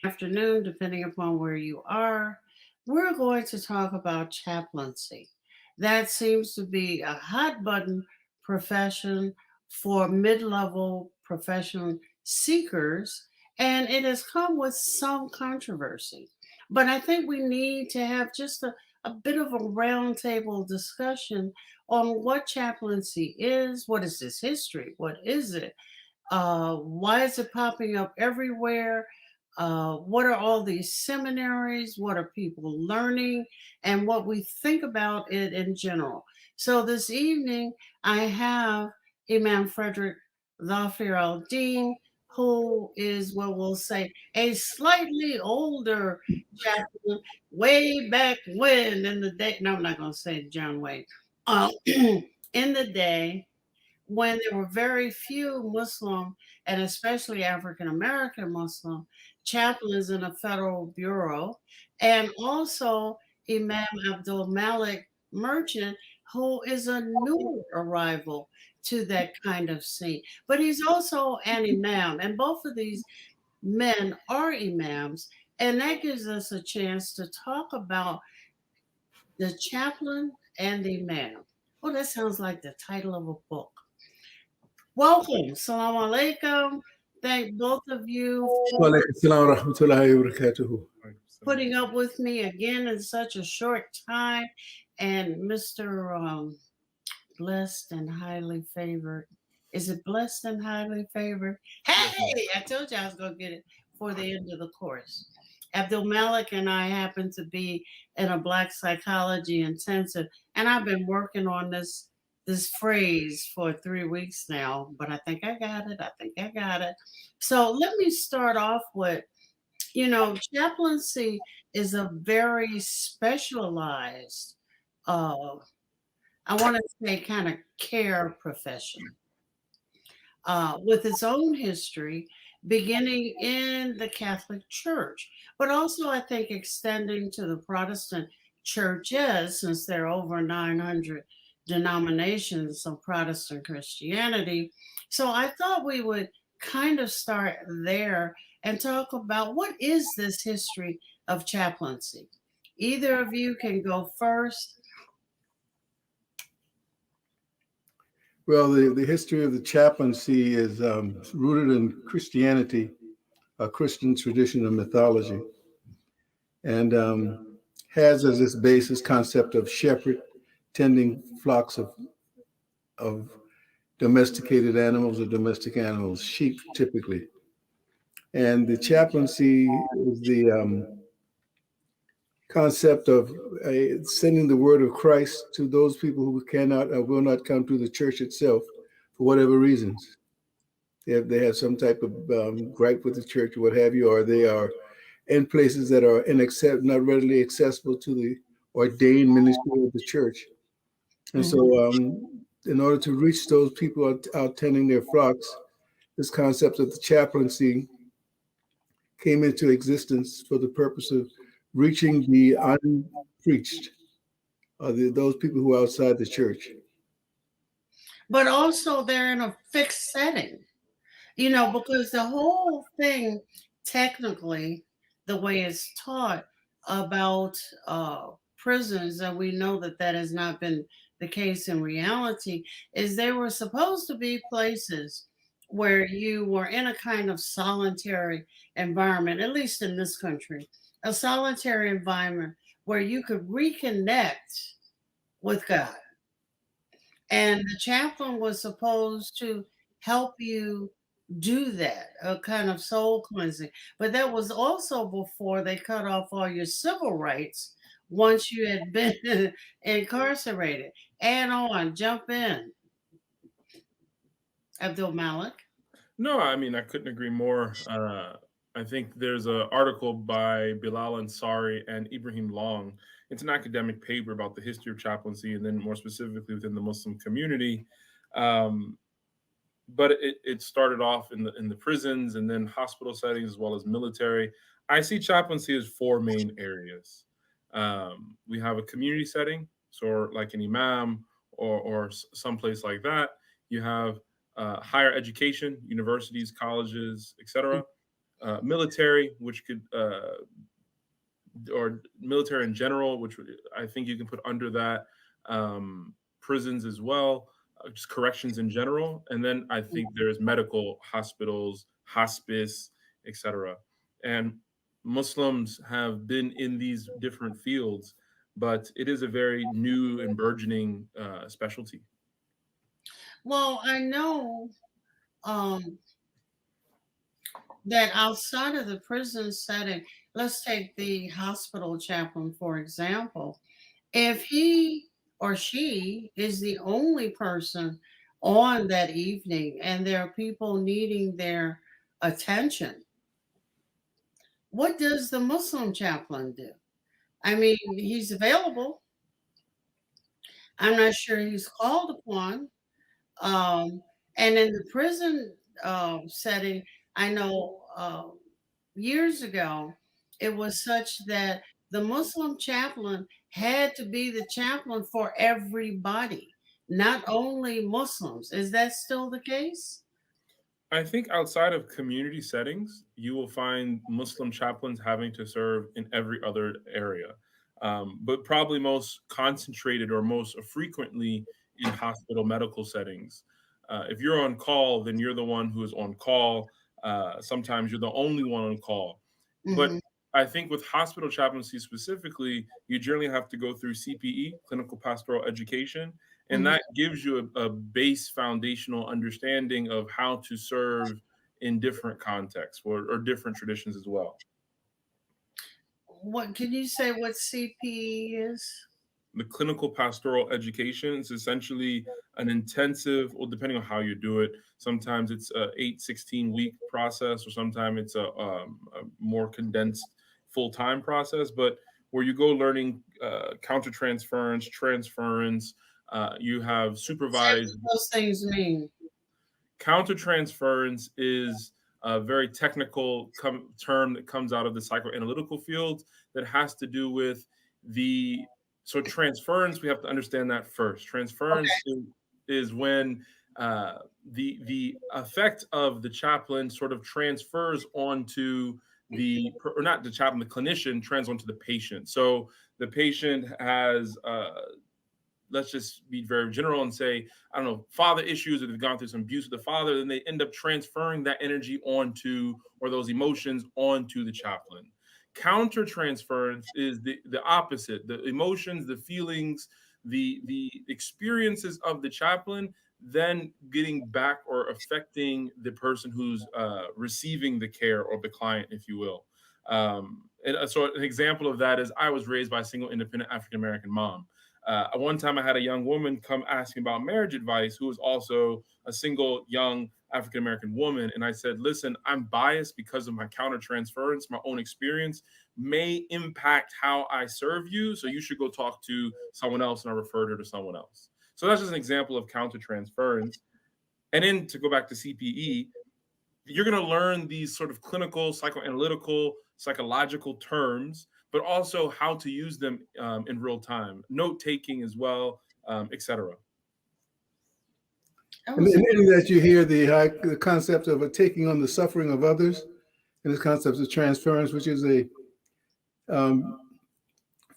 afternoon, depending upon where you are. We're going to talk about chaplaincy. That seems to be a hot button profession for mid level professional seekers, and it has come with some controversy. But I think we need to have just a bit of a roundtable discussion on what chaplaincy is, what is its history, what is it, why is it popping up everywhere? What are all these seminaries? What are people learning? And what we think about it in general. So this evening, I have Imam Frederick Zafir al Din, who is what we'll say a slightly older chaplain, way back when in the day. No, I'm not going to say John Wayne. In the day when there were very few Muslim and especially African American Muslim chaplains in a federal bureau, and also Imam Abdul Malik Merchant, who is a new arrival to that kind of scene. But he's also an imam, and both of these men are imams, and that gives us a chance to talk about the chaplain and the imam. Oh, that sounds like the title of a book. Welcome. Salam alaikum. Thank both of you for Walaikum salam wa rahmatullahi wa barakatuhu. putting up with me again in such a short time. And Mr. Blessed and highly favored. Is it blessed and highly favored? Hey, I told you I was going to get it for the end of the course. Abdul Malik and I happen to be in a Black psychology intensive, and I've been working on this phrase for 3 weeks now, but I think I got it. I think I got it. So let me start off with, chaplaincy is a very specialized, uh, I want to say, kind of care profession with its own history, beginning in the Catholic Church, but also I think extending to the Protestant churches, since there are over 900 denominations of Protestant Christianity. So I thought we would kind of start there and talk about what is this history of chaplaincy. Either of you can go first. Well, the history of the chaplaincy is rooted in Christianity, a Christian tradition of mythology, and has as its basis concept of shepherd tending flocks of domesticated animals or domestic animals, sheep typically. And the chaplaincy is the concept of sending the word of Christ to those people who cannot or will not come to the church itself for whatever reasons. They have some type of gripe with the church or what have you, or they are in places that are not readily accessible to the ordained ministry of the church. And so, Mhm. in order to reach those people out tending their flocks, this concept of the chaplaincy came into existence for the purpose of reaching the unpreached, those people who are outside the church. But also, they're in a fixed setting. Because the whole thing, technically, the way it's taught about prisons, and we know that that has not been the case in reality, is they were supposed to be places where you were in a kind of solitary environment, at least in this country, a solitary environment where you could reconnect with God. And the chaplain was supposed to help you do that, a kind of soul cleansing. But that was also before they cut off all your civil rights once you had been incarcerated. And on, jump in, Abdul Malik. No, I mean I couldn't agree more. I think there's an article by Bilal Ansari and Ibrahim Long. It's an academic paper about the history of chaplaincy, and then more specifically within the Muslim community. Um, but it started off in the prisons and then hospital settings as well as military. I see chaplaincy as four main areas. We have a community setting, so like an imam or someplace like that. You have higher education, universities, colleges, etc. military, which could or military in general, which I think you can put under that, prisons as well, just corrections in general, and then I think there's medical hospitals, hospice, etc. And Muslims have been in these different fields, but it is a very new and burgeoning specialty. Well, I know um, that outside of the prison setting, let's take the hospital chaplain, for example. If he or she is the only person on that evening and there are people needing their attention, what does the Muslim chaplain do? I mean, he's available. I'm not sure he's called upon. Um, and in the prison setting, I know years ago, it was such that the Muslim chaplain had to be the chaplain for everybody, not only Muslims. Is that still the case? I think outside of community settings, you will find Muslim chaplains having to serve in every other area, but probably most concentrated or most frequently in hospital medical settings. If you're on call, then you're the one who is on call. Sometimes you're the only one on call. But Hmm. I think with hospital chaplaincy specifically, you generally have to go through CPE, clinical pastoral education, and Hmm. that gives you a base foundational understanding of how to serve in different contexts or different traditions as well. What can you say what CPE is? The clinical pastoral education is essentially an intensive, well, depending on how you do it, sometimes it's a 8-16 week process, or sometimes it's a more condensed full-time process, but where you go learning countertransference, transference, you have Say supervised. what those things mean. Countertransference is a very technical term that comes out of the psychoanalytical field that has to do with the so transference. We have to understand that first. Transference is when the effect of the chaplain sort of transfers onto or not the chaplain, the clinician transfers onto the patient. So the patient has let's just be very general and say, I don't know, father issues, or they've gone through some abuse with the father, then they end up transferring that energy onto, or those emotions onto the chaplain. Counter transference is the opposite. The emotions, the feelings, the experiences of the chaplain then getting back or affecting the person who's receiving the care, or the client, if you will. And so an example of that is I was raised by a single independent African American mom. One time I had a young woman come asking about marriage advice who was also a single young African American woman. And I said, listen, I'm biased because of my countertransference. My own experience may impact how I serve you. So you should go talk to someone else. And I referred her to someone else. So that's just an example of countertransference. And then to go back to CPE, you're going to learn these sort of clinical, psychoanalytical, psychological terms, but also how to use them in real time, note taking as well, etc. That And was in that you hear the concept of taking on the suffering of others, and this concept of transference, which is a um,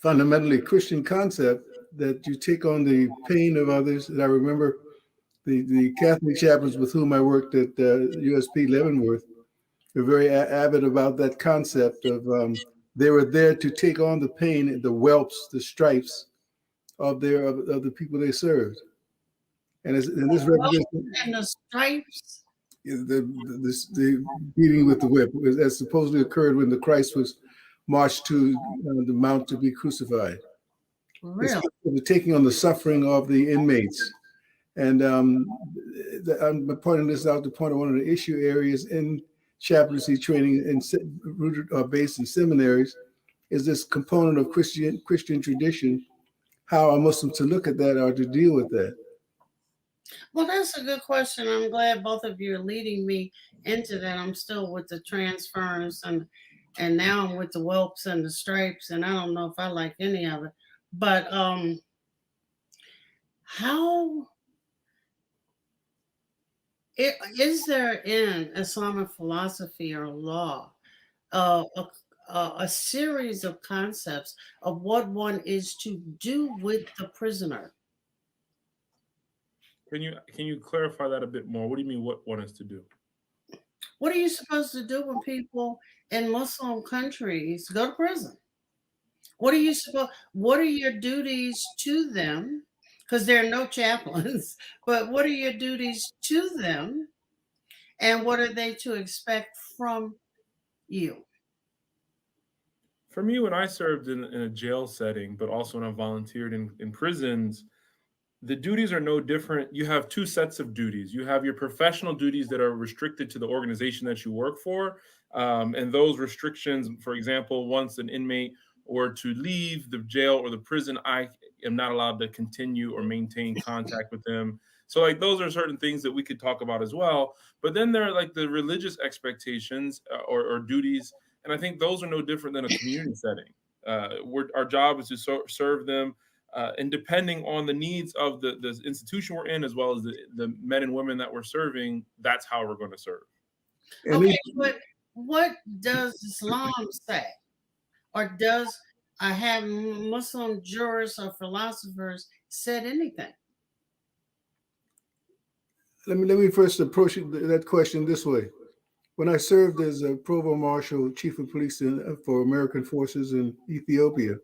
fundamentally Christian concept, that you take on the pain of others. And I remember the Catholic chaplains with whom I worked at USP Leavenworth were very avid about that concept of they were there to take on the pain, the whelps, the stripes of the people they served. And this well, represents and the stripes. the beating with the whip, as supposedly occurred when the Christ was marched to the mount to be crucified. It's Really? the taking on the suffering of the inmates. And I'm pointing this out to point out one of the issue areas in chaplaincy training and rooted or based in seminaries is this component of Christian tradition. How are Muslims to look at that or to deal with that? Well, that's a good question. I'm glad both of you are leading me into that. I'm still with the transference, and now I'm with the whelps and the stripes, and I don't know if I like any of it. But how is there in Islamic philosophy or law a series of concepts of what one is to do with the prisoner. Can you clarify that a bit more? What do you mean what one is to do? What are you supposed to do when people in Muslim countries go to prison? What are your duties to them? Because there are no chaplains, but what are your duties to them? And what are they to expect from you? For me, when I served in a jail setting, but also when I volunteered in prisons, the duties are no different. You have two sets of duties. You have your professional duties that are restricted to the organization that you work for. And those restrictions, for example, once an inmate were to leave the jail or the prison, I am not allowed to continue or maintain contact with them. So, like, those are certain things that we could talk about as well. But then there are like the religious expectations or duties. And I think those are no different than a community setting. Our job is to serve them and depending on the needs of the institution we're in, as well as the men and women that we're serving, that's how we're going to serve. Okay, but what does Islam say? Or have Muslim jurists or philosophers said anything? Let me first approach that question this way. When I served as a provost marshal, chief of police for American forces in Ethiopia,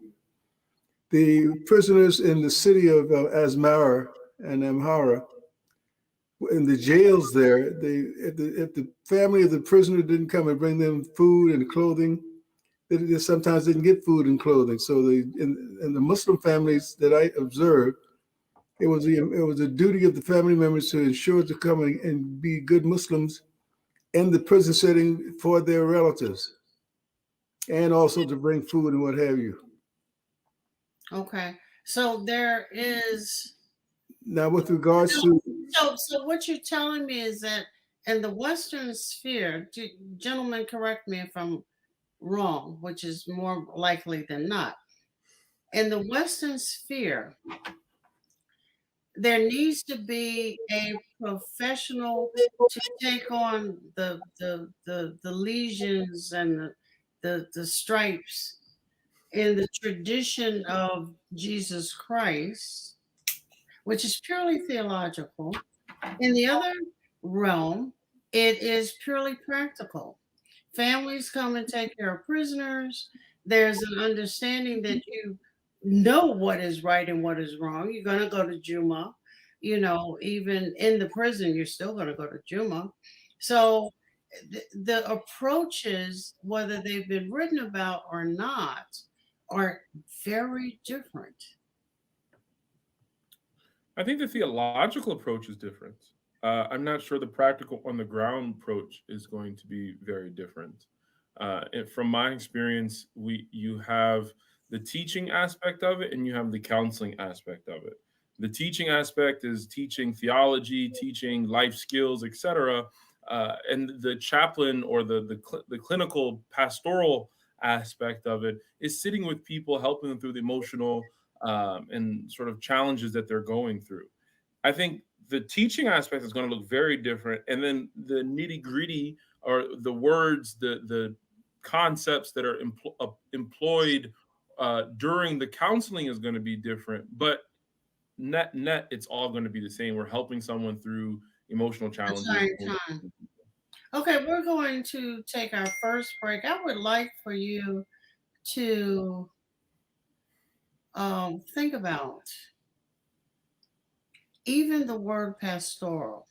the prisoners in the city of Asmara and Amhara, in the jails there, if the family of the prisoner didn't come and bring them food and clothing, they sometimes didn't get food and clothing. So in the Muslim families that I observed, it was a duty of the family members to ensure to come and be good Muslims in the prison setting for their relatives, and also to bring food and what have you. Okay, so there is. Now, with regards to So what you're telling me is that in the Western sphere, gentlemen, correct me if I'm wrong, which is more likely than not. In the Western sphere, there needs to be a professional to take on the lesions and the stripes in the tradition of Jesus Christ, which is purely theological. In the other realm, it is purely practical. Families come and take care of prisoners. There's an understanding that you know what is right and what is wrong. You're going to go to Juma. Even in the prison, you're still going to go to Juma. So the approaches, whether they've been written about or not, are very different. I think the theological approach is different. I'm not sure the practical on the ground approach is going to be very different. And from my experience, you have the teaching aspect of it and you have the counseling aspect of it. The teaching aspect is teaching theology, teaching life skills, etc. And the chaplain or the clinical pastoral aspect of it is sitting with people, helping them through the emotional and sort of challenges that they're going through. I think the teaching aspect is going to look very different. And then the nitty gritty or the words, the concepts that are employed during the counseling is going to be different. But net, it's all going to be the same. We're helping someone through emotional challenges. Okay, we're going to take our first break. I would like for you to think about even the word pastoral,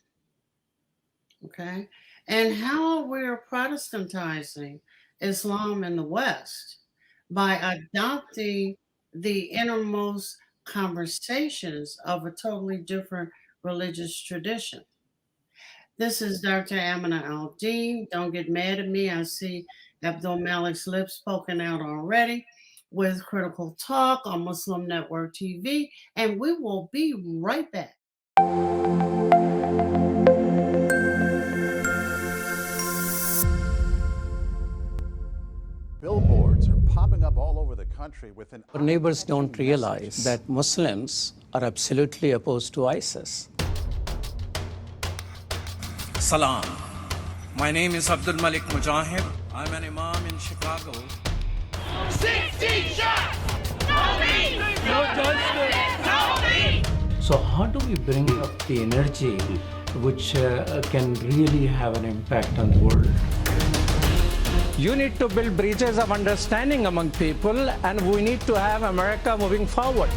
okay, and how we're Protestantizing Islam in the West by adopting the innermost conversations of a totally different religious tradition. This is Dr. Amina Al-Din. Don't get mad at me. I see Abdul Malik's lips poking out already with Critical Talk on Muslim Network TV, and we will be right back. Billboards are popping up all over the country with an Our neighbors don't realize that Muslims are absolutely opposed to ISIS. Salam. My name is Abdul Malik Mujahid. I'm an Imam in Chicago. 16 shots! No me! No justice! No me! So how do we bring up the energy which can really have an impact on the world? You need to build bridges of understanding among people, and we need to have America moving forward.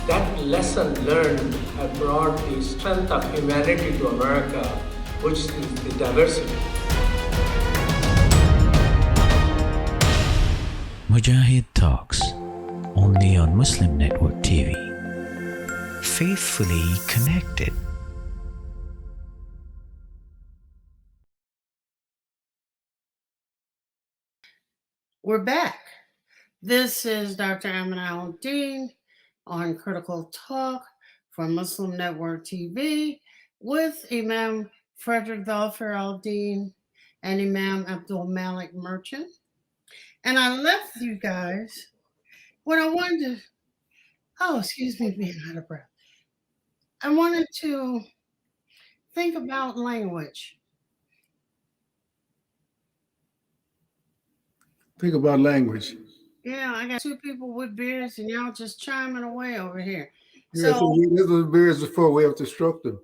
That lesson learned have brought the strength of humanity to America, which is the diversity. Mujahid Talks, only on Muslim Network TV. Faithfully connected. We're back. This is Dr. Amin Al-Din on Critical Talk for Muslim Network TV with Imam Frederick Dhalfar Al-Din and Imam Abdul Malik Merchant. And I left you guys what I wanted to, excuse me, being out of breath. I wanted to think about language. Think about language. Yeah, I got two people with beards and y'all just chiming away over here. Yeah, so this was beers before we have to stroke them.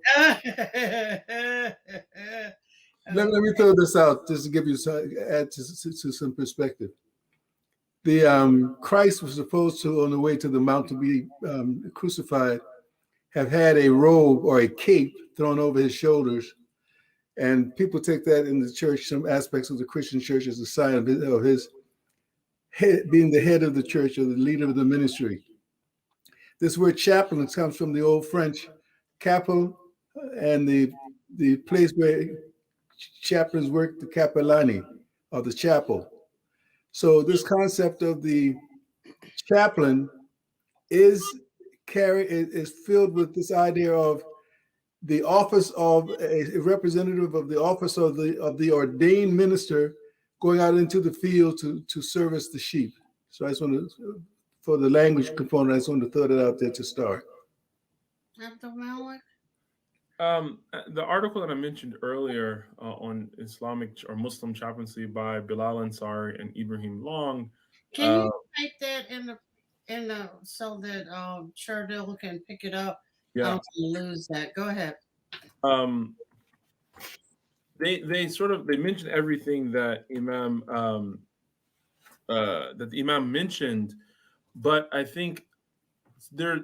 Let me throw this out just to give you add to some perspective. The Christ was supposed to, on the way to the mount to be crucified, have had a robe or a cape thrown over his shoulders, and people take that in the church, some aspects of the Christian church, as a sign of his head, being the head of the church or the leader of the ministry. This word chaplain comes from the old French capel, and the place where chaplains work, the capellani, or the chapel. So this concept of the chaplain is filled with this idea of the office of a representative of the office of the ordained minister going out into the field to service the sheep. So I just want to, for the language component, I just want to throw that out there to start. Abdul Malik? The article that I mentioned earlier on Islamic or Muslim chaplaincy by Bilal Ansari and Ibrahim Long. Can you type that in the so that Shardil can pick it up? Yeah. I don't want to lose that. Go ahead. They mentioned everything that the Imam mentioned, but I think there's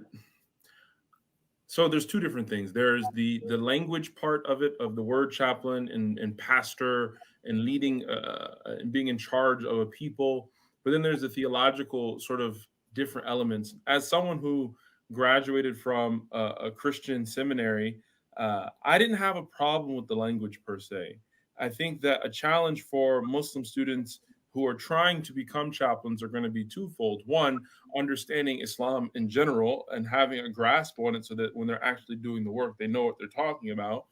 two different things. There's the language part of it, of the word chaplain and pastor and leading and being in charge of a people. But then there's the theological sort of different elements. As someone who graduated from a Christian seminary, I didn't have a problem with the language per se. I think that a challenge for Muslim students who are trying to become chaplains are going to be twofold. One, understanding Islam in general and having a grasp on it so that when they're actually doing the work, they know what they're talking about.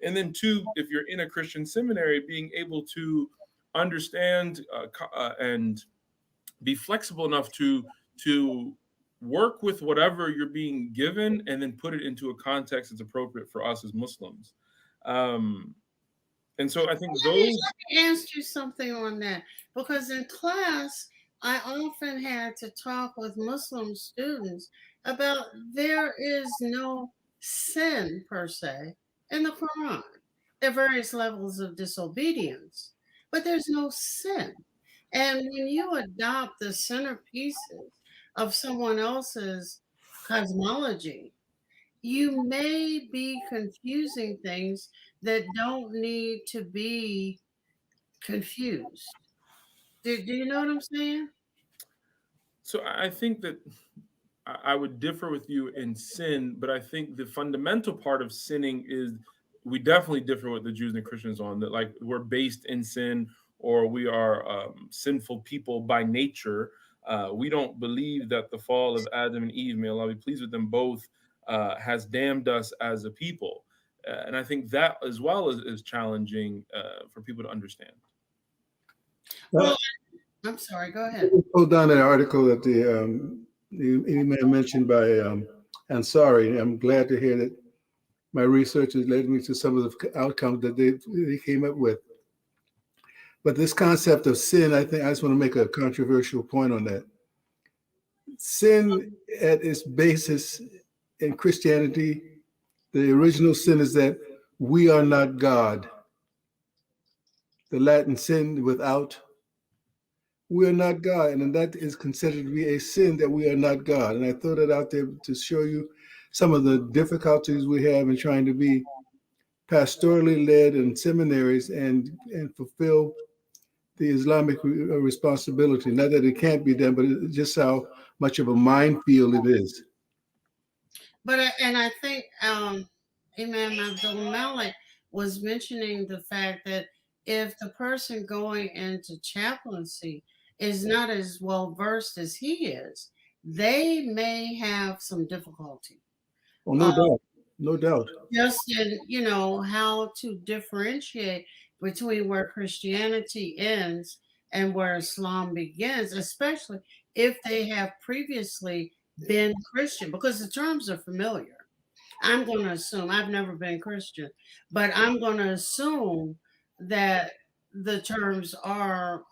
And then two, if you're in a Christian seminary, being able to understand and be flexible enough to work with whatever you're being given and then put it into a context that's appropriate for us as Muslims. And so I think Let me ask you something on that, because in class, I often had to talk with Muslim students about there is no sin per se in the Quran. There are various levels of disobedience, but there's no sin. And when you adopt the centerpieces of someone else's cosmology, you may be confusing things that don't need to be confused. Do you know what I'm saying? So I think that I would differ with you in sin, but I think the fundamental part of sinning is we definitely differ with the Jews and Christians on that, like we're based in sin or we are sinful people by nature. We don't believe that the fall of Adam and Eve, may Allah be pleased with them both, has damned us as a people. And I think that as well is challenging for people to understand. Well, I'm sorry, go ahead. Hold on to the article that the Imam mentioned by Ansari. I'm glad to hear that my research has led me to some of the outcomes that they came up with. But this concept of sin, I think I just want to make a controversial point on that. Sin at its basis in Christianity, the original sin is that we are not God. The Latin sin without, we are not God. And that is considered to be a sin that we are not God. And I throw that out there to show you some of the difficulties we have in trying to be pastorally led in seminaries and fulfill the Islamic responsibility. Not that it can't be done, but it's just how much of a minefield it is. But and I think Imam Abdul Malik was mentioning the fact that if the person going into chaplaincy is not as well versed as he is, they may have some difficulty. Oh, no doubt. No doubt. Just in, how to differentiate between where Christianity ends and where Islam begins, especially if they have previously been Christian, because the terms are familiar. I'm going to assume, I've never been Christian, but I'm going to assume that the terms are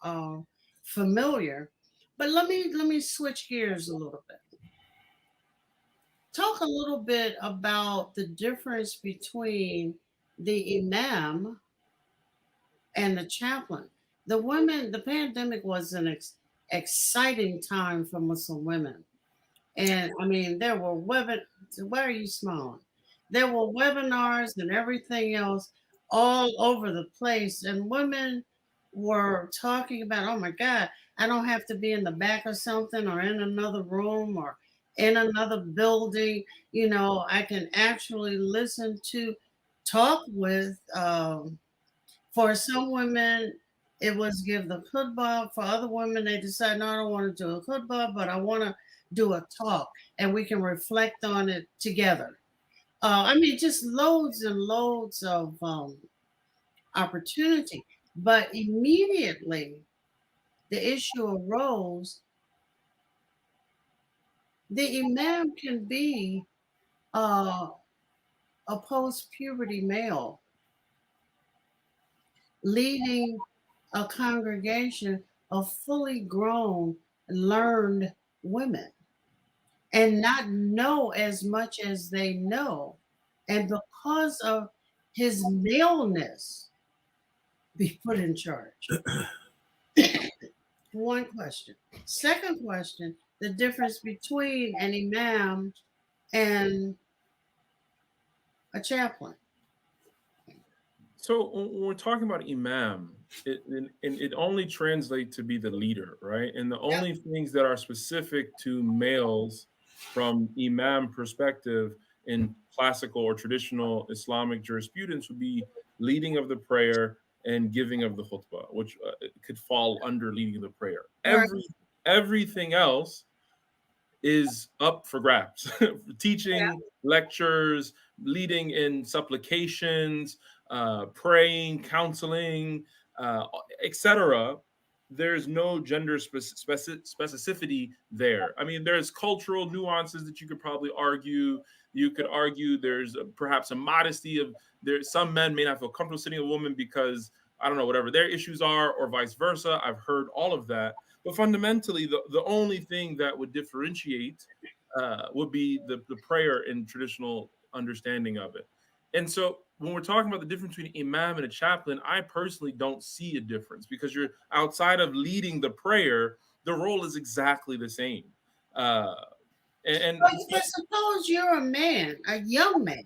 familiar. But let me switch gears a little bit. Talk a little bit about the difference between the Imam and the chaplain. The pandemic was an exciting time for Muslim women. And I mean, there were why are you smiling? There were webinars and everything else all over the place. And women were talking about, oh my God, I don't have to be in the back of something or in another room or in another building. I can actually listen to, talk with, for some women, it was give the khutbah. For other women, they decide, no, I don't want to do a khutbah, but I want to do a talk and we can reflect on it together. Just loads and loads of opportunity. But immediately the issue arose, the Imam can be a post-puberty male leading a congregation of fully grown, learned women and not know as much as they know. And because of his maleness, be put in charge. One question. Second question, the difference between an imam and a chaplain. So when we're talking about imam, it only translates to be the leader, right? And the only things that are specific to males from imam perspective in classical or traditional Islamic jurisprudence would be leading of the prayer and giving of the khutbah, which could fall under leading the prayer. Right. Everything else is up for grabs. Teaching, lectures, leading in supplications, praying, counseling, etc. There's no gender specificity there. I mean, there's cultural nuances that you could probably argue. You could argue there's perhaps a modesty of there. Some men may not feel comfortable sitting a woman because I don't know whatever their issues are, or vice versa. I've heard all of that. But fundamentally, the only thing that would differentiate would be the prayer in traditional understanding of it. And so when we're talking about the difference between imam and a chaplain, I personally don't see a difference because you're outside of leading the prayer, the role is exactly the same. But suppose you're a man, a young man.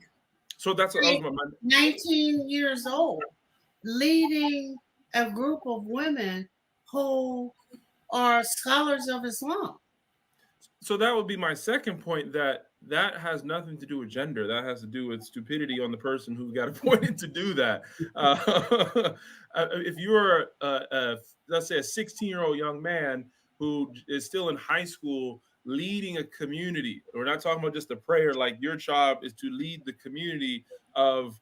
So that's what I was 19 years old, leading a group of women who are scholars of Islam. So that would be my second point, that has nothing to do with gender. That has to do with stupidity on the person who got appointed to do that. If you're, let's say, a 16-year-old young man who is still in high school leading a community, we're not talking about just a prayer, like your job is to lead the community of,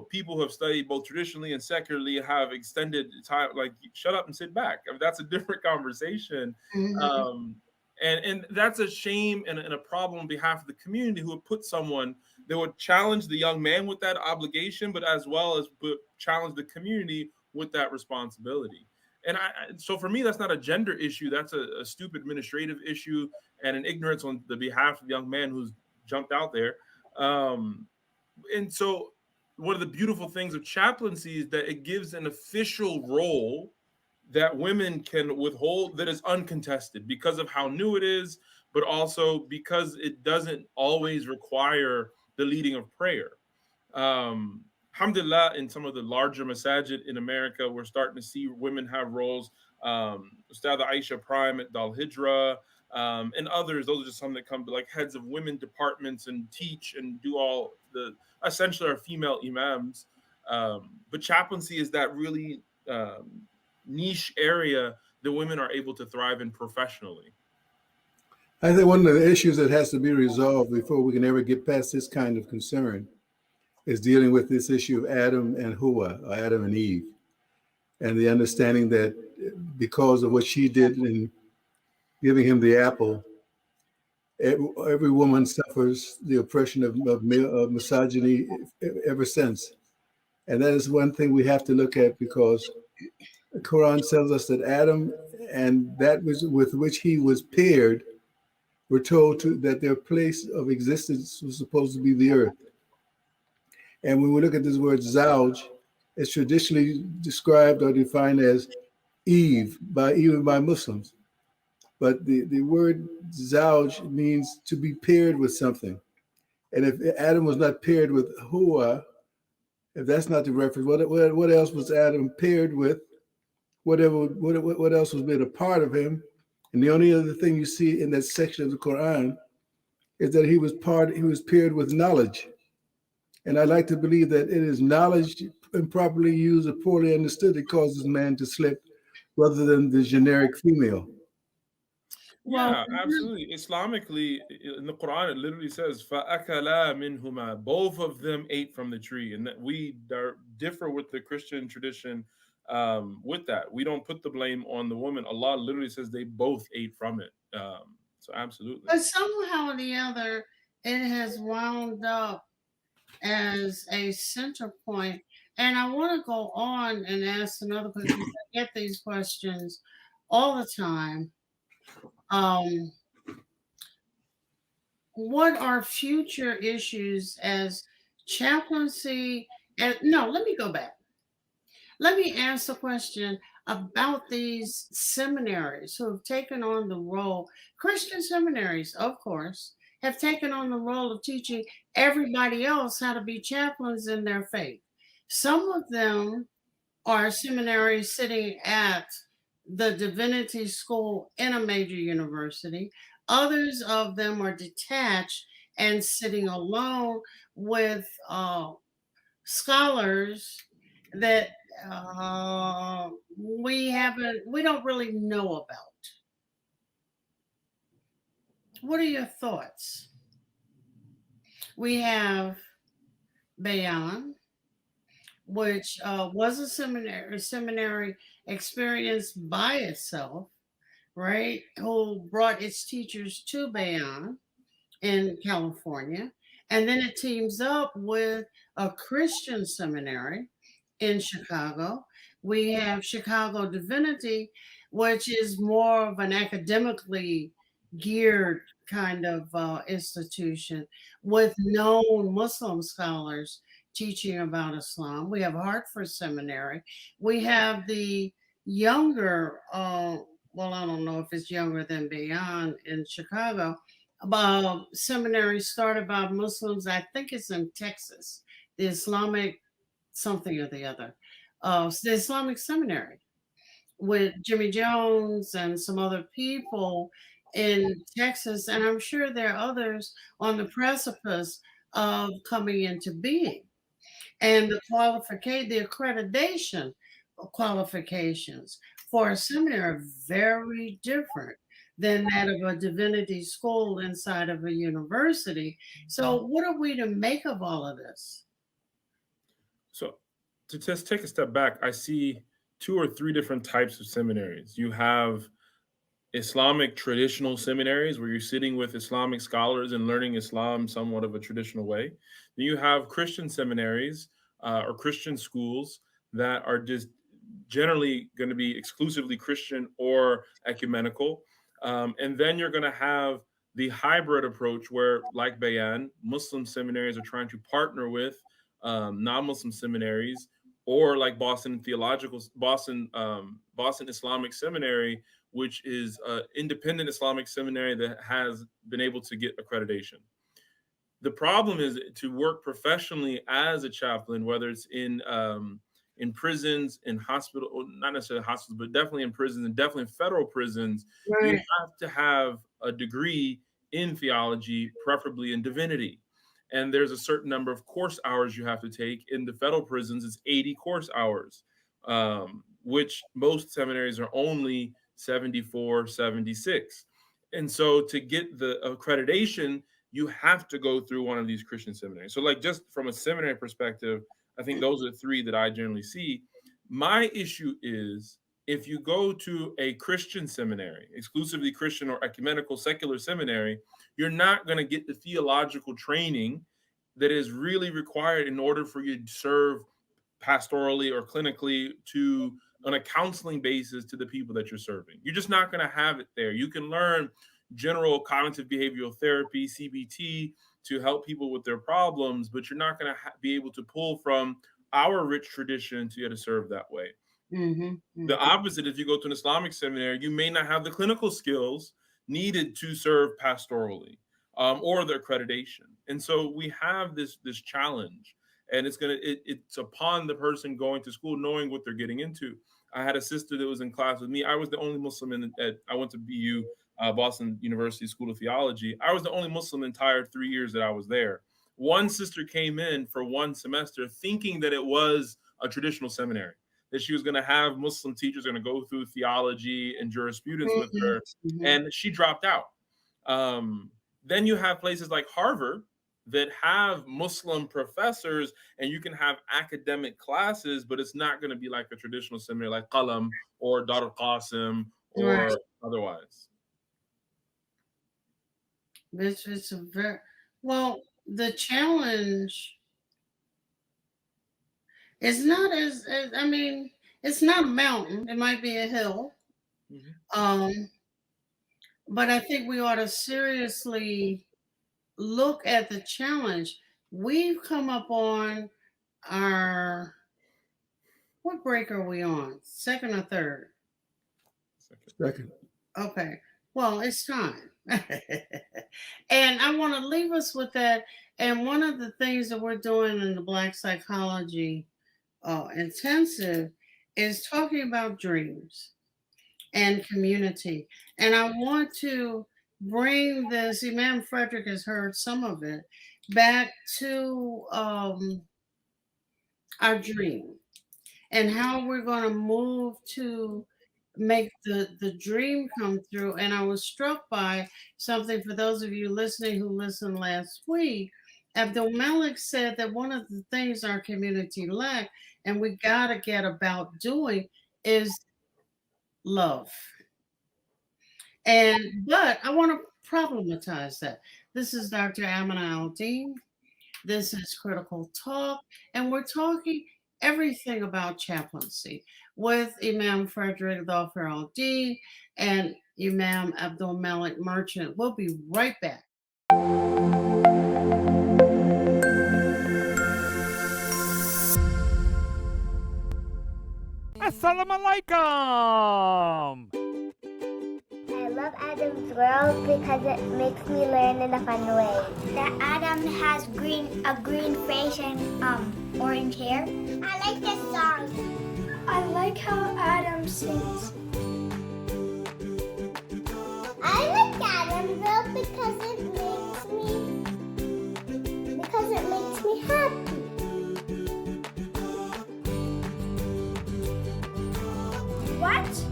people who have studied both traditionally and secularly, have extended time, like shut up and sit back. I mean, that's a different conversation. Mm-hmm. And that's a shame and a problem on behalf of the community, who would put someone that would challenge the young man with that obligation, but as well as challenge the community with that responsibility. And so for me, that's not a gender issue. That's a stupid administrative issue and an ignorance on the behalf of the young man who's jumped out there. And so one of the beautiful things of chaplaincy is that it gives an official role that women can withhold that is uncontested because of how new it is, but also because it doesn't always require the leading of prayer. Alhamdulillah, in some of the larger masajid in America, we're starting to see women have roles. Ustad Aisha Prime at Dal Hijra, and others. Those are just some that come to like heads of women departments and teach and do all the essentially are female imams. But chaplaincy is that really niche area that women are able to thrive in professionally. I think one of the issues that has to be resolved before we can ever get past this kind of concern is dealing with this issue of Adam and Hua, or Adam and Eve, and the understanding that because of what she did in giving him the apple, every woman suffers the oppression of misogyny ever since. And that is one thing we have to look at, because the Quran tells us that Adam and that with which he was paired were told that their place of existence was supposed to be the earth. And when we look at this word zawj, it's traditionally described or defined as Eve even by Muslims. But the word zawj means to be paired with something. And if Adam was not paired with Hua, if that's not the reference, what else was Adam paired with? What else was made a part of him? And the only other thing you see in that section of the Quran is that he was paired with knowledge. And I like to believe that it is knowledge improperly used or poorly understood that causes man to slip, rather than the generic female. Yeah, absolutely. Islamically, in the Quran, it literally says, فَأَكَلَا مِنْهُمَا. Both of them ate from the tree. And that we differ with the Christian tradition with that. We don't put the blame on the woman. Allah literally says they both ate from it. So absolutely. But somehow or the other, it has wound up as a center point. And I want to go on and ask another question. I get these questions all the time. What are future issues as chaplaincy? No, let me go back. Let me ask a question about these seminaries who have taken on the role, Christian seminaries, of course, have taken on the role of teaching everybody else how to be chaplains in their faith. Some of them are seminaries sitting at the divinity school in a major university. Others of them are detached and sitting alone with scholars that we don't really know about. What are your thoughts? We have Bayan, which was a seminary experience by itself, right? Who brought its teachers to Bayan in California. And then it teams up with a Christian seminary in Chicago. We have Chicago Divinity, which is more of an academically geared kind of institution with known Muslim scholars teaching about Islam. We have Hartford Seminary. We have the younger, well, I don't know if it's younger than Bayan in Chicago, seminary started by Muslims. I think it's in Texas, the Islamic something or the other. The Islamic Seminary with Jimmy Jones and some other people in Texas. And I'm sure there are others on the precipice of coming into being. And the accreditation qualifications for a seminary are very different than that of a divinity school inside of a university. So what are we to make of all of this? So to just take a step back, I see 2 or 3 different types of seminaries. You have Islamic traditional seminaries where you're sitting with Islamic scholars and learning Islam somewhat of a traditional way. Then you have Christian seminaries or Christian schools that are just generally going to be exclusively Christian or ecumenical. And then you're going to have the hybrid approach where, like Bayan, Muslim seminaries are trying to partner with non-Muslim seminaries, or like Boston Islamic Seminary, which is an independent Islamic seminary that has been able to get accreditation. The problem is to work professionally as a chaplain, whether it's in prisons, in hospital, not necessarily hospitals, but definitely in prisons, and definitely in federal prisons. Right. You have to have a degree in theology, preferably in divinity. And there's a certain number of course hours you have to take. In the federal prisons, it's 80 course hours, which most seminaries are only 74, 76. And so to get the accreditation, you have to go through one of these Christian seminaries. So like, just from a seminary perspective, I think those are the three that I generally see. My issue is, if you go to a Christian seminary, exclusively Christian or ecumenical secular seminary, you're not going to get the theological training that is really required in order for you to serve pastorally or clinically on a counseling basis to the people that you're serving. You're just not going to have it there. You can learn general cognitive behavioral therapy, CBT, to help people with their problems, but you're not going to be able to pull from our rich tradition to get to serve that way. The opposite, if you go to an Islamic seminary, you may not have the clinical skills needed to serve pastorally, or the accreditation. And so we have this challenge, and it's upon the person going to school knowing what they're getting into. I had a sister that was in class with me. I was the only Muslim I went to BU, Boston University School of Theology. I was the only Muslim the entire 3 years that I was there. One sister came in for one semester thinking that it was a traditional seminary, that she was going to have Muslim teachers going to go through theology and jurisprudence with her, and she dropped out. Then you have places like Harvard that have Muslim professors, and you can have academic classes, but it's not going to be like a traditional seminary like Qalam or Dar al-Qasim or otherwise. It's a very, well, the challenge is not I mean, it's not a mountain. It might be a hill. But I think we ought to seriously look at the challenge. We've come up on what break are we on? Second or third? Second. Okay. Well, it's time. And I want to leave us with that. And one of the things that we're doing in the Black Psychology Intensive is talking about dreams and community. And I want to bring this, Imam Frederick has heard some of it, back to our dream and how we're going to move to make the dream come through. And I was struck by something, for those of you listening who listened last week. Abdul Malik said that one of the things our community lack, and we got to get about doing, is love. But I want to problematize that. This is Dr. Amina Al-Din. This is Critical Talk, and we're talking everything about chaplaincy with Imam Frederick Dhafar Al-Din and Imam Abdul Malik Merchant. We'll be right back. Assalamu alaikum. I love Adam's World because it makes me learn in a fun way. That Adam has a green face and orange hair. I like this song. I like how Adam sings. I like Adam's World because it makes me happy. What?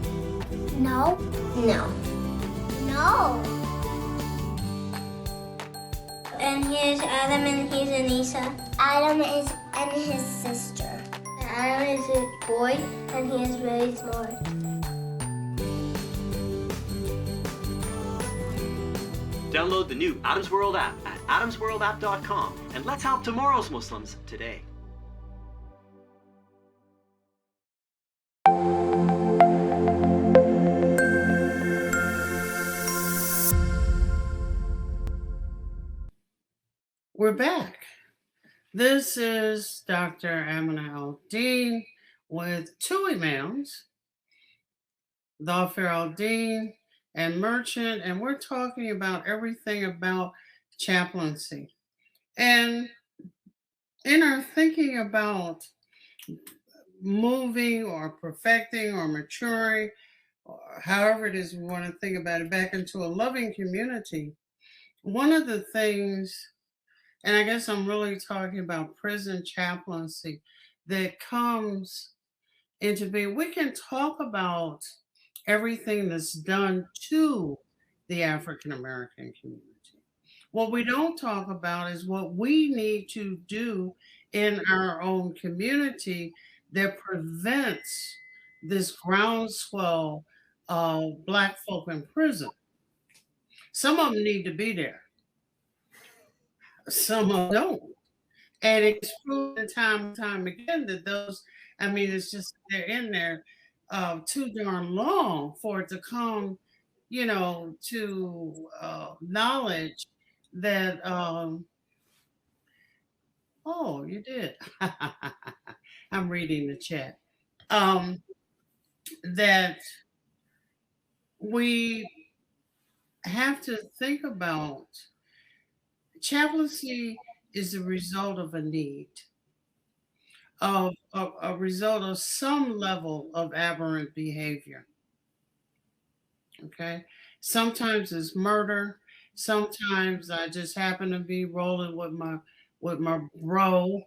No. And here's Adam and here's Anissa. Adam is and his sister. Adam is a boy and he is really smart. Download the new Adam's World app at adamsworldapp.com and let's help tomorrow's Muslims today. We're back. This is Dr. Amina Al-Din with two imams, Dhafir Al-Din and Merchant, and we're talking about everything about chaplaincy. And in our thinking about moving or perfecting or maturing, or however it is we want to think about it, back into a loving community, one of the things, and I guess I'm really talking about prison chaplaincy, that comes into being, we can talk about everything that's done to the African American community. What we don't talk about is what we need to do in our own community that prevents this groundswell of Black folk in prison. Some of them need to be there, some of them don't. And it's proven time and time again that those, I mean, it's just they're in there too darn long for it to come, to knowledge that, oh, you did. I'm reading the chat. That we have to think about chaplaincy is a result of a need, of a result of some level of aberrant behavior. Okay. Sometimes it's murder. Sometimes I just happen to be rolling with my bro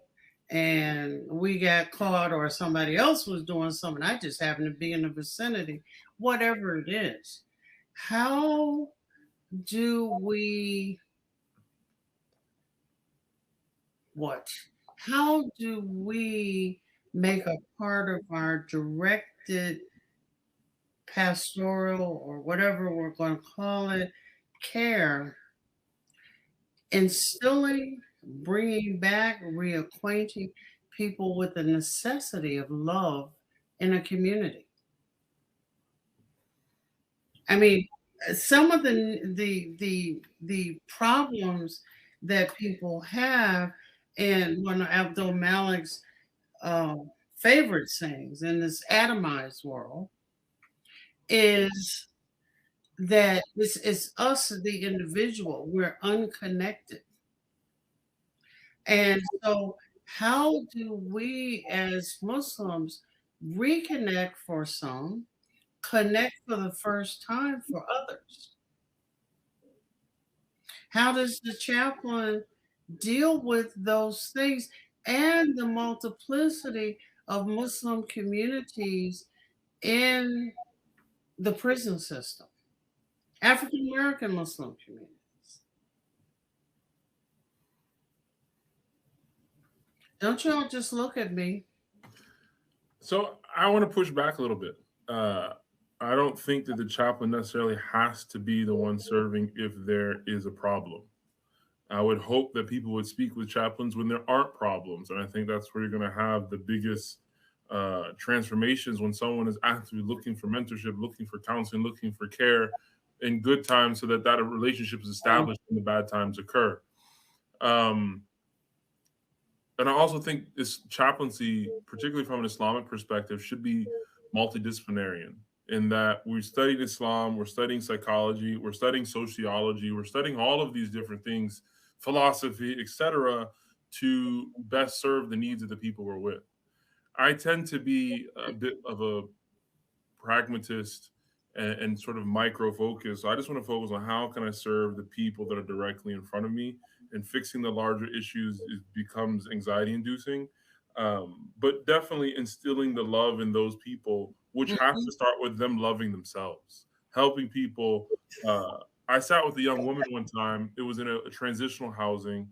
and we got caught, or somebody else was doing something. I just happened to be in the vicinity. Whatever it is. How do we how do we make a part of our directed pastoral, or whatever we're going to call it, care, instilling, bringing back, reacquainting people with the necessity of love in a community? I mean, some of the problems that people have, and one of Abdul Malik's favorite sayings in this atomized world, is that it's us, the individual, we're unconnected. And so how do we as Muslims reconnect for some, connect for the first time for others? How does the chaplain deal with those things and the multiplicity of Muslim communities in the prison system, African American Muslim communities? Don't y'all just look at me. So I want to push back a little bit. I don't think that the chaplain necessarily has to be the one serving if there is a problem. I would hope that people would speak with chaplains when there aren't problems. And I think that's where you're going to have the biggest transformations, when someone is actively looking for mentorship, looking for counseling, looking for care in good times, so that that relationship is established when the bad times occur. And I also think this chaplaincy, particularly from an Islamic perspective, should be multidisciplinarian, in that we studied Islam, we're studying psychology, we're studying sociology, we're studying all of these different things, philosophy, etc., to best serve the needs of the people we're with. I tend to be a bit of a pragmatist and sort of micro focus. So I just want to focus on how can I serve the people that are directly in front of me, and fixing the larger issues becomes anxiety inducing. But definitely instilling the love in those people, which has to start with them loving themselves, helping people. I sat with a young woman one time. It was in a transitional housing,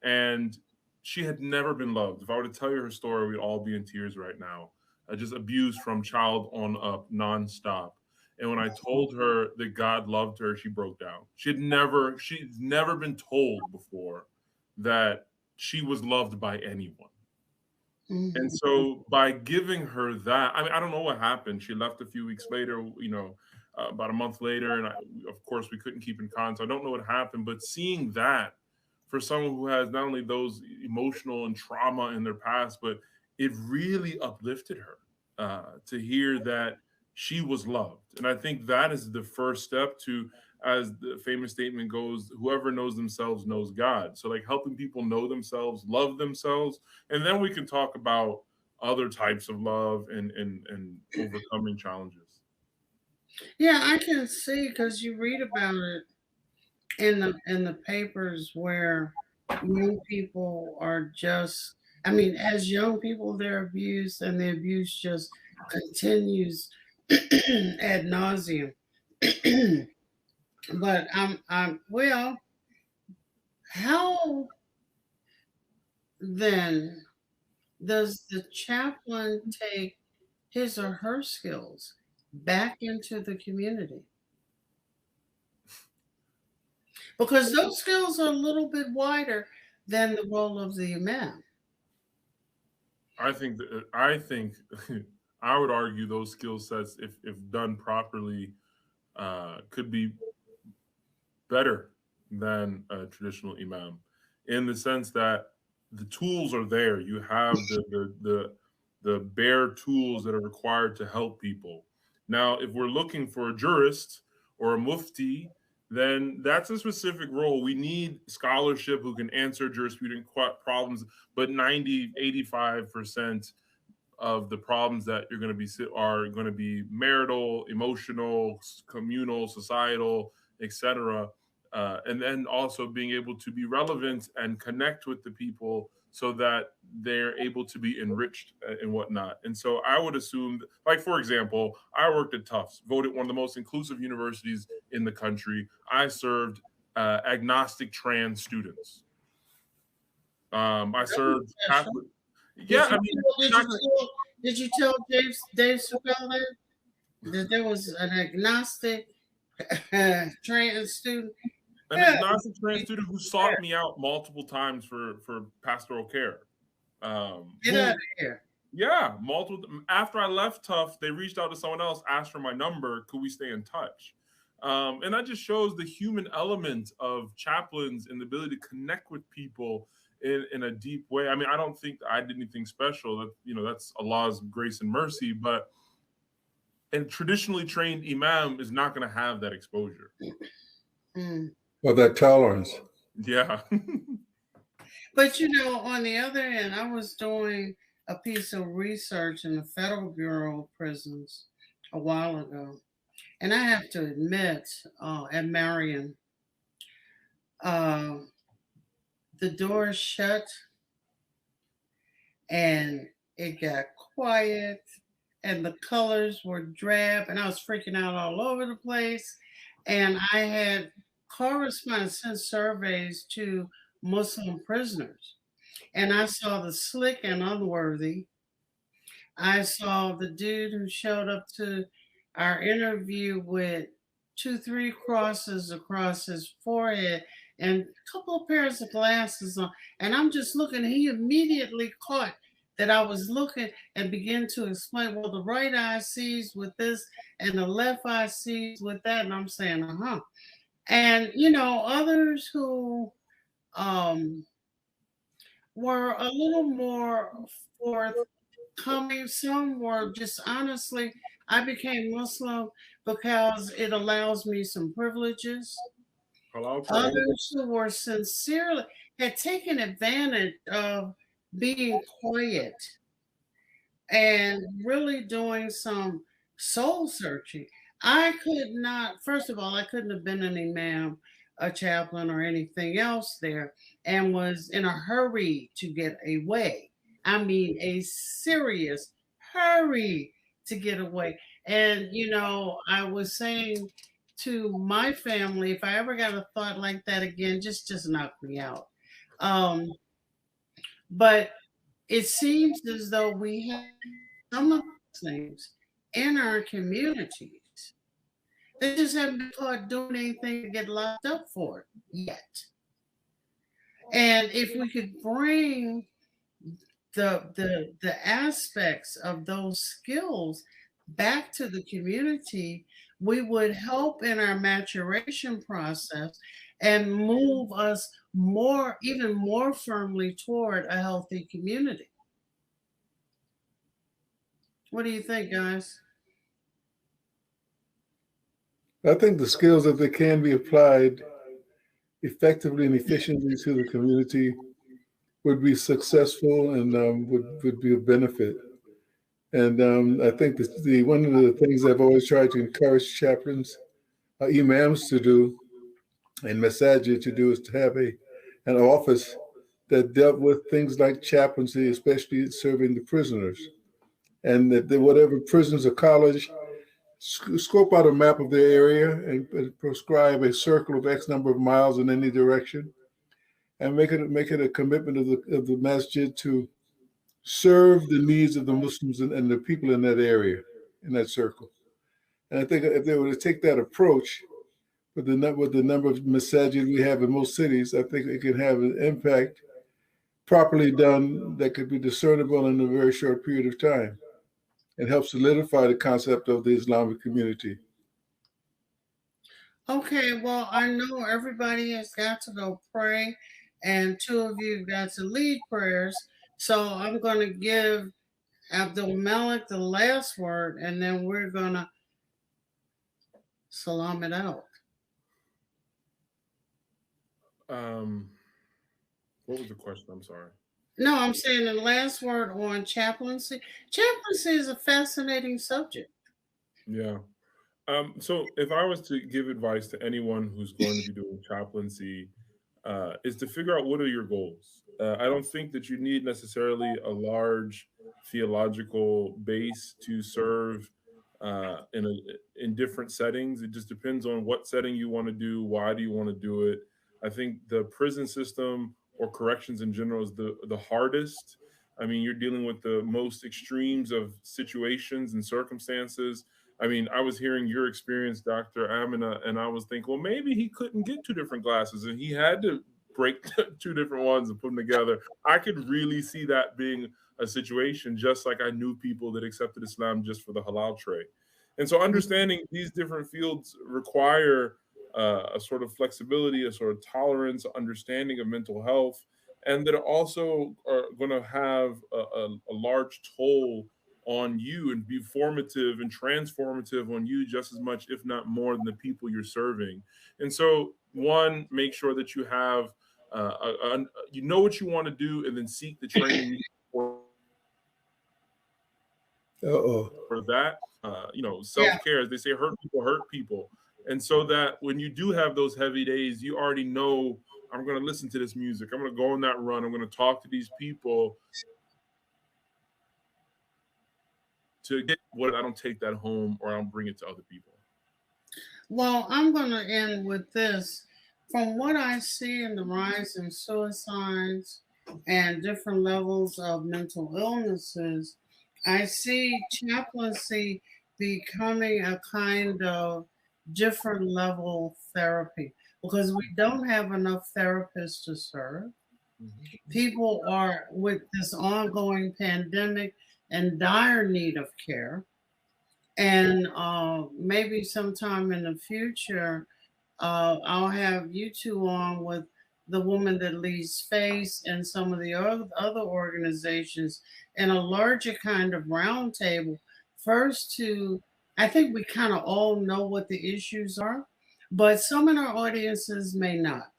and she had never been loved. If I were to tell you her story, we'd all be in tears right now. Just abused from child on up, nonstop. And when I told her that God loved her, she broke down. She'd never been told before that she was loved by anyone. And so by giving her that, I mean, I don't know what happened. She left a few weeks later, about a month later, and of course we couldn't keep in contact. I don't know what happened, but seeing that for someone who has not only those emotional and trauma in their past, but it really uplifted her to hear that she was loved. And I think that is the first step to, as the famous statement goes, whoever knows themselves knows God. So like helping people know themselves, love themselves, and then we can talk about other types of love and overcoming challenges. Yeah, I can see because you read about it in the papers where young people are just, I mean, as young people they're abused and the abuse just continues ad nauseum. But well, how then does the chaplain take his or her skills back into the community? Because those skills are a little bit wider than the role of the imam. I think that I think I would argue those skill sets, if done properly, could be better than a traditional imam, in the sense that the tools are there. You have the bare tools that are required to help people. Now, if we're looking for a jurist or a mufti, then that's a specific role. We need scholarship who can answer jurisprudence problems, but 90, 85% of the problems that you're going to be are going to be marital, emotional, communal, societal, etc. And then also being able to be relevant and connect with the people so that they're able to be enriched and whatnot. And so I would assume, like, for example, I worked at Tufts, voted one of the most inclusive universities in the country. I served agnostic trans students. I served Catholic. Yeah, I mean, did you tell Dave Chappelle that there was an agnostic trans student? An agnostic trans student who sought me out multiple times for pastoral care. Get out of here. Yeah, multiple. After I left Tufts, they reached out to someone else, asked for my number. Could we stay in touch? And that just shows the human element of chaplains and the ability to connect with people in a deep way. I mean, I don't think I did anything special. That, you know, that's Allah's grace and mercy. But a traditionally trained imam is not going to have that exposure. Or that tolerance. Yeah. But you know, on the other end, I was doing a piece of research in the Federal Bureau of Prisons a while ago, and I have to admit, at Marion, the door shut and it got quiet and the colors were drab and I was freaking out all over the place. And I had correspondence sent surveys to Muslim prisoners. And I saw the slick and unworthy. I saw the dude who showed up to our interview with 2-3 crosses across his forehead and a couple of pairs of glasses on. And I'm just looking, he immediately caught that I was looking and began to explain, well, the right eye sees with this and the left eye sees with that. And I'm saying, And, you know, others who were a little more forthcoming, some were just honestly, I became Muslim because it allows me some privileges. Others who were sincerely had taken advantage of being quiet and really doing some soul searching. I could not, first of all, I couldn't have been an imam, a chaplain, or anything else there, and was in a hurry to get away. I mean, a serious hurry to get away. And, you know, I was saying to my family, if I ever got a thought like that again, just knock me out. But it seems as though we have some of those things in our communities. They just haven't been caught doing anything to get locked up for it yet. And if we could bring the aspects of those skills back to the community, we would help in our maturation process and move us more, even more firmly toward a healthy community. What do you think, guys? I think the skills that they can be applied effectively and efficiently to the community would be successful and would be of benefit. And I think the one of the things I've always tried to encourage chaplains, imams to do, and masajid to do is to have an office that dealt with things like chaplaincy, especially serving the prisoners. And that whatever prisons or college, scope out a map of their area and prescribe a circle of X number of miles in any direction, and make it a commitment of the masjid to serve the needs of the Muslims and the people in that area, in that circle. And I think if they were to take that approach with the number of masajid we have in most cities, I think it can have an impact properly done that could be discernible in a very short period of time and help solidify the concept of the Islamic community. Okay, well, I know everybody has got to go pray, and two of you have got to lead prayers. So I'm going to give Abdul Malik the last word, and then we're going to salam it out. What was the question? I'm sorry. No, I'm saying the last word on chaplaincy. Chaplaincy is a fascinating subject. Yeah. So if I was to give advice to anyone who's going to be doing chaplaincy, is to figure out what are your goals. I don't think that you need necessarily a large theological base to serve in different settings. It just depends on what setting you want to do. Why do you want to do it? I think the prison system or corrections in general is the hardest. I mean, you're dealing with the most extremes of situations and circumstances. I mean, I was hearing your experience, Dr. Amina, and I was thinking, well, maybe he couldn't get two different glasses and he had to break two different ones and put them together. I could really see that being a situation, just like I knew people that accepted Islam just for the halal tray. And so understanding these different fields require a sort of flexibility, a sort of tolerance, understanding of mental health, and that also are going to have a large toll on you and be formative and transformative on you just as much, if not more, than the people you're serving. And so, one, make sure that you have, you know what you want to do, and then seek the training for that. Self-care, as they say, hurt people. And so that when you do have those heavy days, you already know, I'm going to listen to this music. I'm going to go on that run. I'm going to talk to these people to get what I don't take that home or I don't bring it to other people. Well, I'm going to end with this. From what I see in the rise in suicides and different levels of mental illnesses, I see chaplaincy becoming a kind of different level therapy because we don't have enough therapists to serve. People are, with this ongoing pandemic, in dire need of care. And maybe sometime in the future, I'll have you two on with the woman that leads FACE and some of the other organizations in a larger kind of roundtable. First, I think we kind of all know what the issues are, but some in our audiences may not.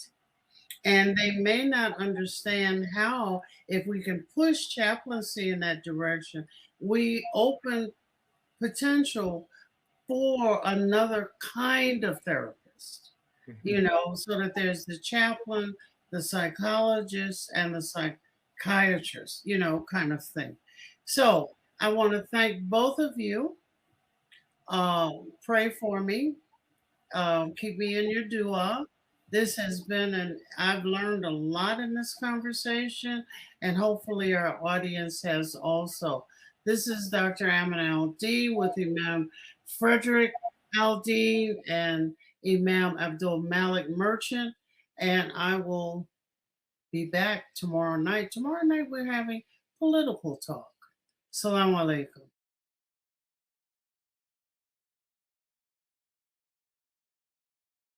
And they may not understand how, if we can push chaplaincy in that direction, we open potential for another kind of therapist, so that there's the chaplain, the psychologist, and the psychiatrist, kind of thing. So I want to thank both of you. Pray for me. Keep me in your dua. This has been I've learned a lot in this conversation, and hopefully our audience has also. This is Dr. Amin Al-D with Imam Frederick Al-D and Imam Abdul Malik Merchant, and I will be back tomorrow night. Tomorrow night we're having political talk. Assalamu alaikum.